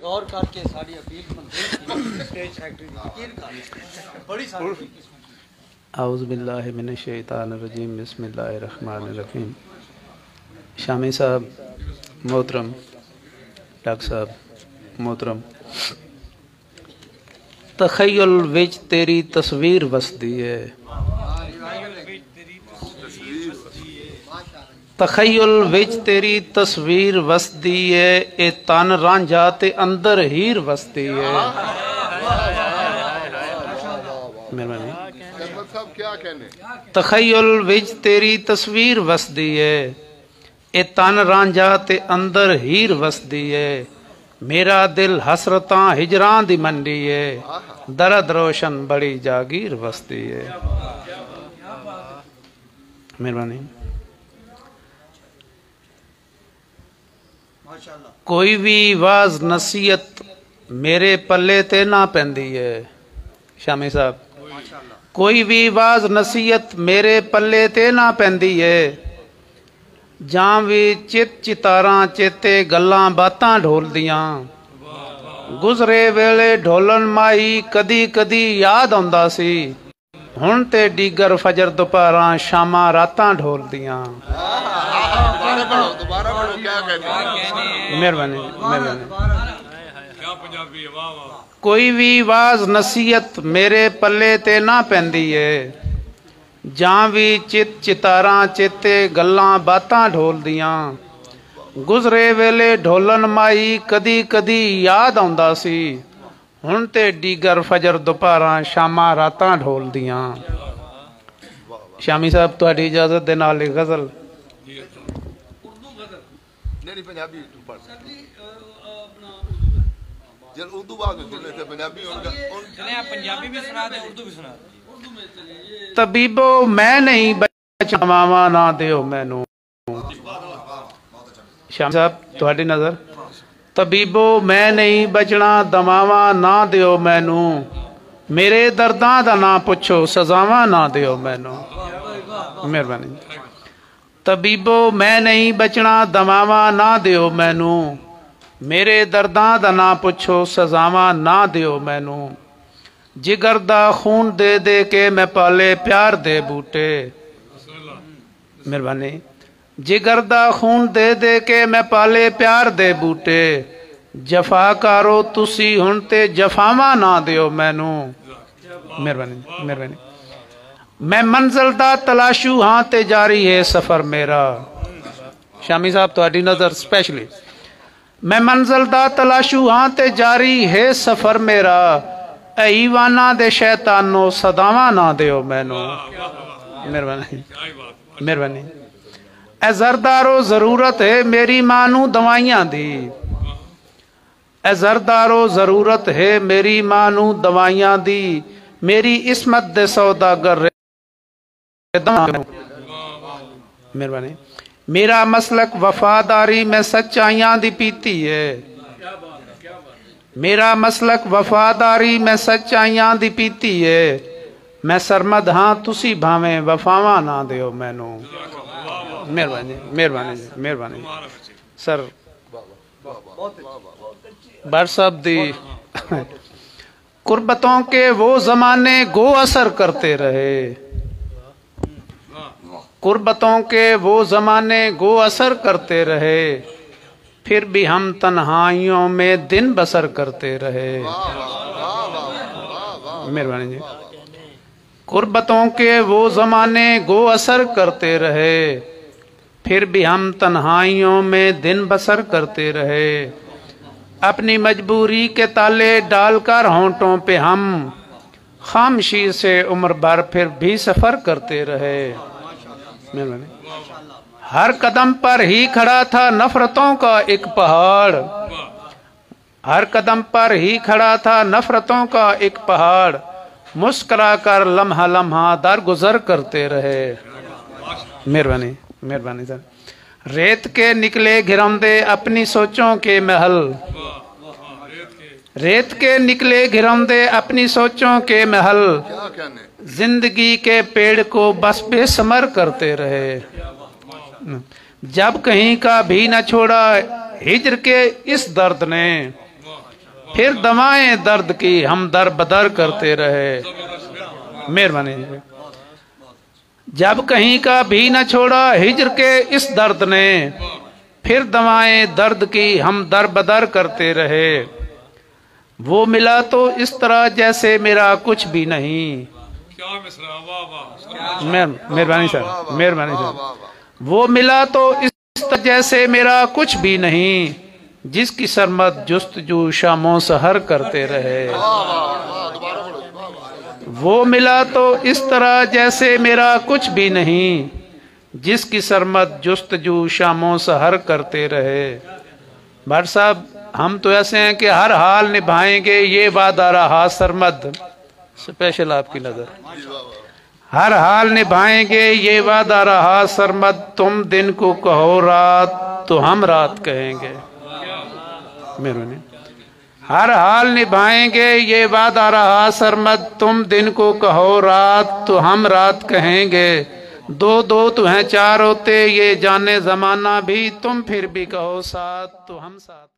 غور کر کے ساری اپیل اسٹیج سیکرٹری بڑی ساری اعوذ باللہ من الشیطان الرجیم بسم اللہ الرحمن الرحیم. شامی صاحب محترم، ڈاکٹر صاحب محترم، تخیل وچ تیری تصویر وسدی ہے، تخیل وچ تیری تصویر وسدی ہے، اے تن رانجھا تے اندر ہیر وسدی ہے. مہربانی. تخیل وچ تیری تصویر وسدی ہے، اے تن رانجھا تے اندر ہیر وسدی ہے. میرا دل حسرتاں ہجراں دی منڈی ہے، درد روشن بڑی جاگیر وسدی ہے. مہربانی. کوئی بھی واز نصیحت میرے پلے تے نہ پیندی ہے. شامی صاحب، کوئی بھی واز نصیحت میرے پلے تے نہ پیندی ہے. جاں بھی چت چتاراں چیتے گلاں باتاں ڈھول دیاں، گزرے ویلے ڈھولن مائی کدی کدی یاد آندا سی. ہن تے ڈیگر فجر دوپہراں شاماں راتاں ڈھول دیاں. مہربانی مہربانی. کوئی بھی واز نصیحت میرے پلے تے نہ پیندی ہے. جاں بھی چت چتاراں چیتے گلاں باتاں ڈھول دیاں، گزرے ویلے ڈھولن مائی کدی کدی یاد آندا سی. ہن تے ڈیگر فجر دوپہراں شاماں راتاں ڈھول دیاں. شامی صاحب تہاڈی اجازت دے نال غزل. طبیبو میں نہیں بچنا نہ دیو مینوں. شام صاحب تہاڈی نظر. طبیبو میں نہیں بچنا دماواں نہ دیو مینوں، میرے درداں دا نہ پوچھو سزاواں نہ دیو مینوں. مہربانی. طبیبو میں نہیں بچنا دماواں نہ دیو مینوں، میرے درداں دا نہ پوچھو سزاواں نہ دیو مینوں. جگر دا خون دے دے کے میں پالے پیار دے بوٹے. مہربانی. جگر دا خون دے دے کے میں پالے پیار دے بوٹے. جفا کارو تسی ہن تے جفاواں نہ دیو مینوں. مہربانی مہربانی. میں منزل دا تلاشو ہاں تے جاری ہے سفر میرا. شامی صاحب تہاڈی نظر سپیشلی. میں منزل دا تلاشو ہاں تے جاری ہے سفر میرا، اے ایوانا دے شیطانو صداواں نہ دیو مینوں. مہربانی مہربانی. اے زردارو ضرورت ہے میری مانوں دوائیاں دی، اے زردارو ضرورت ہے میری مانوں دوائیاں دی. میری عصمت دے سوداگر مہربانی. میرا مسلک وفاداری میں سچائیاں دی پیتی ہے، میرا مسلک وفاداری میں سچائیاں دی پیتی ہے. میں سرمد ہاں تسی بھاویں وفاواں نہ دیو مینوں. مہربانی مہربانی مہربانی. سر بار صاحب دی. قربتوں کے وہ زمانے گو اثر کرتے رہے، قربتوں کے وہ زمانے گو اثر کرتے رہے، پھر بھی ہم تنہائیوں میں دن بسر کرتے رہے. مہربانی جی. قربتوں کے وہ زمانے گو اثر کرتے رہے، پھر بھی ہم تنہائیوں میں دن بسر کرتے رہے. اپنی مجبوری کے تالے ڈال کر ہونٹوں پہ ہم خاموشی سے عمر بھر پھر بھی سفر کرتے رہے. ہر قدم پر ہی کھڑا تھا نفرتوں کا ایک پہاڑ، ہر قدم پر ہی کھڑا تھا نفرتوں کا ایک پہاڑ. مسکرا کر لمحہ لمحہ درگزر کرتے رہے. مہربانی مہربانی سر. ریت کے نکلے گھرندے اپنی سوچوں کے محل، ریت کے نکلے گھرندے اپنی سوچوں کے محل. زندگی کے پیڑ کو بس بے ثمر کرتے رہے. جب کہیں کا بھی نہ چھوڑا ہجر کے اس درد نے، پھر دوائیں درد کی ہم در بدر کرتے رہے. مہربانی. جب کہیں کا بھی نہ چھوڑا ہجر کے اس درد نے، پھر دوائیں درد کی ہم در بدر کرتے رہے. وہ ملا تو اس طرح جیسے میرا کچھ بھی نہیں. مہربانی صاحب، مہربانی صاحب. وہ ملا تو اس طرح جیسے میرا کچھ بھی نہیں، جس کی سرمت جستجو شاموں سحر کرتے رہے. وہ ملا تو اس طرح جیسے میرا کچھ بھی نہیں، جس کی سرمت جستجو شاموں سحر کرتے رہے. بھٹ صاحب ہم تو ایسے ہیں کہ ہر حال نبھائیں گے یہ وعدہ رہا سرمد. اسپیشل آپ کی نظر. ہر حال نبھائیں گے یہ وعدہ رہا سرمد، تم دن کو کہو رات تو ہم رات کہیں گے. مہربانی. ہر حال نبھائیں گے یہ وعدہ رہا سرمد، تم دن کو کہو رات تو ہم رات کہیں گے. دو دو تو ہیں چار ہوتے یہ جانے زمانہ بھی، تم پھر بھی کہو ساتھ تو ہم ساتھ.